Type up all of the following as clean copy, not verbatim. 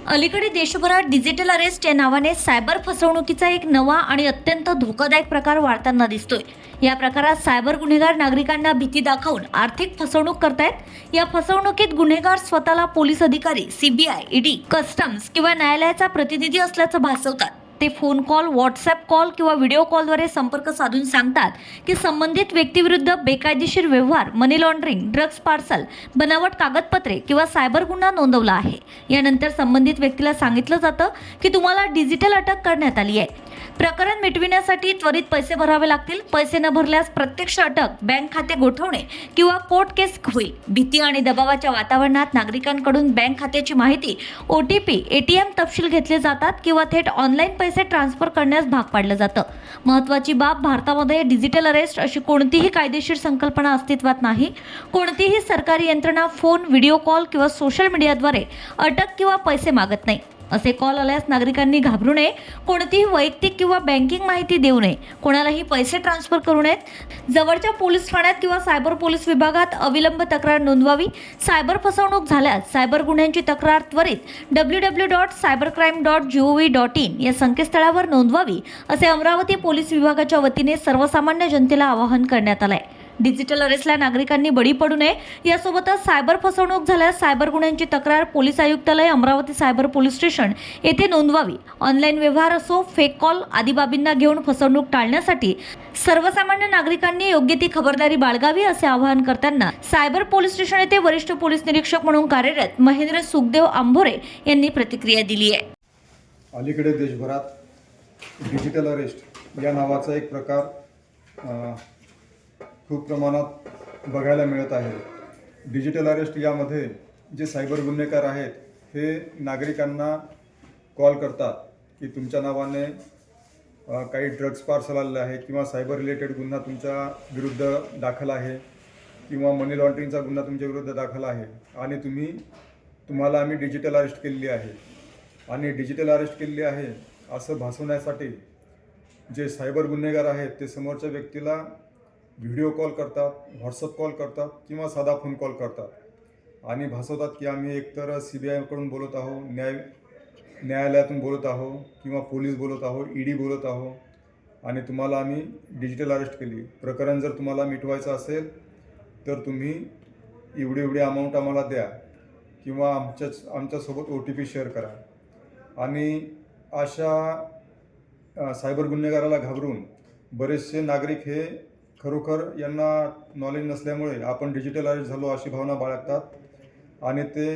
अलीकडे देशभरात digital arrest या नावाने सायबर फसवणुकीचा एक नवा आणि अत्यंत धोकादायक प्रकार वाढताना दिसतोय। या प्रकारात सायबर गुन्हेगार नागरिकांना भीती दाखवून आर्थिक फसवणूक करतायत। या फसवणुकीत गुन्हेगार स्वतःला पोलीस अधिकारी, सीबीआय, ईडी, कस्टम्स किंवा न्यायालयाचा प्रतिनिधी असल्याचं भासवतात। ते फोन कॉल, व्हॉट्सॲप कॉल किंवा व्हिडिओ कॉलद्वारे संपर्क साधून सांगतात की संबंधित व्यक्तीविरुद्ध बेकायदेशीर व्यवहार, मनी लॉन्ड्रिंग, ड्रग्ज पार्सल, बनावट कागदपत्रे किंवा सायबर गुन्हा नोंदवला आहे। यानंतर संबंधित व्यक्तीला सांगितलं जातं की तुम्हाला डिजिटल अटक करण्यात आली आहे। प्रकरण मिटविण्यासाठी त्वरित पैसे भरावे लागतील। पैसे न भरल्यास प्रत्यक्ष अटक, बँक खाते गोठवणे किंवा कोर्ट केस होईल। भीती आणि दबावाच्या वातावरणात नागरिकांकडून बँक खात्याची माहिती, ओटीपी, एटीएम तपशील घेतले जातात किंवा थेट ऑनलाईन पैसे ट्रान्सफर करण्यास भाग पाडलं जातं। महत्त्वाची बाब, भारतामध्ये डिजिटल अरेस्ट अशी कोणतीही कायदेशीर संकल्पना अस्तित्वात नाही। कोणतीही सरकारी यंत्रणा फोन, व्हिडिओ कॉल किंवा सोशल मीडियाद्वारे अटक किंवा पैसे मागत नाही। असे कॉल आल्यास नागरिकांनी घाबरू नये, कोणतीही वैयक्तिक किंवा बँकिंग माहिती देऊ नये, कोणालाही पैसे ट्रान्सफर करू नयेत। जवळच्या पोलीस ठाण्यात किंवा सायबर पोलीस विभागात अविलंब तक्रार नोंदवावी। सायबर फसवणूक झाल्यास सायबर गुन्ह्यांची तक्रार त्वरित www.cybercrime.gov.in या संकेतस्थळावर नोंदवावी, असे अमरावती पोलीस विभागाच्या वतीने सर्वसामान्य जनतेला आवाहन करण्यात आले आहे। डिजिटल अरेस्टला नागरिकांनी बळी पडू नये। यासोबतच सायबर फसवणूक झाल्यास सायबर गुन्ह्यांची तक्रार पोलीस आयुक्तालय, अमरावती सायबर पोलीस स्टेशन येथे नोंदवावी। ऑनलाईन व्यवहार असो, फेक कॉल आदी बाबींना घेऊन फसवणूक टाळण्यासाठी सर्वसामान्य नागरिकांनी योग्य ती खबरदारी बाळगावी, असे आवाहन करताना सायबर पोलीस स्टेशन येथे वरिष्ठ पोलीस निरीक्षक म्हणून कार्यरत महेंद्र सुखदेव आंभोरे यांनी प्रतिक्रिया दिली आहे। अलीकडे देशभरात डिजिटल अरेस्ट या नावाचा एक प्रकार खूप प्रमाणात बघायला मिळत आहे। डिजिटल अरेस्ट यामध्ये जे सायबर गुन्हेगार आहेत हे नागरिकांना कॉल करतात की तुमच्या नावाने काही ड्रग्ज पार्सल आलेलं आहे किंवा सायबर रिलेटेड गुन्हा तुमच्या विरुद्ध दाखल आहे किंवा मनी लॉन्ड्रिंगचा गुन्हा तुमच्या विरुद्ध दाखल आहे आणि तुम्हाला आम्ही डिजिटल अरेस्ट केलेली आहे आणि डिजिटल अरेस्ट केलेली आहे असं भासवण्यासाठी जे सायबर गुन्हेगार आहेत ते समोरच्या व्यक्तीला व्हिडिओ कॉल करतात, व्हॉट्सअप कॉल करतात किंवा साधा फोन कॉल करतात आणि भासवतात की आम्ही एकतर सीबीआयकडून बोलत आहोत, न्यायालयातून बोलत आहोत किंवा पोलीस बोलत आहोत, ईडी बोलत आहोत आणि तुम्हाला आम्ही डिजिटल अरेस्ट केली। प्रकरण जर तुम्हाला मिटवायचं असेल तर तुम्ही एवढी अमाऊंट आम्हाला द्या किंवा आमच्यासोबत OTP शेअर करा। आणि अशा सायबर गुन्हेगाराला घाबरून बरेचसे नागरिक हे खरोखर यांना नॉलेज नसल्यामुळे आपण डिजिटल अरेस्ट झालो अशी भावना बाळगतात आणि ते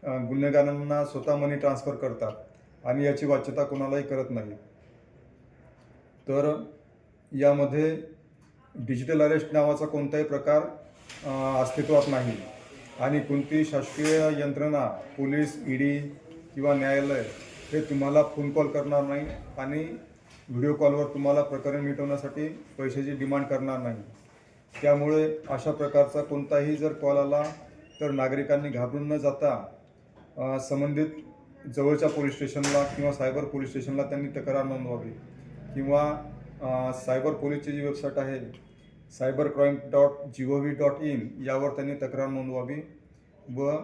गुन्हेगारांना स्वतः मनी ट्रान्सफर करतात आणि याची वाच्यता कोणालाही करत नाही। तर यामध्ये डिजिटल अरेस्ट नावाचा कोणताही प्रकार अस्तित्वात नाही आणि कोणतीही शासकीय यंत्रणा, पोलीस, ईडी किंवा न्यायालय हे तुम्हाला फोन कॉल करणार नाही आणि व्हिडिओ कॉलवर तुम्हाला प्रकरण मिटवण्यासाठी पैशाची डिमांड करणार नाही। त्यामुळे अशा प्रकारचा कोणताही जर कॉल आला तर नागरिकांनी घाबरून न जाता संबंधित जवळच्या पोलीस स्टेशनला किंवा सायबर पोलीस स्टेशनला त्यांनी तक्रार नोंदवावी किंवा सायबर पोलीसची जी वेबसाईट आहे cybercrime.gov.in यावर त्यांनी तक्रार नोंदवावी व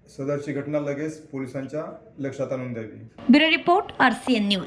सदरची घटना लगेच पोलिसांच्या लक्षात आणून द्यावी। Bureau report, RCN news.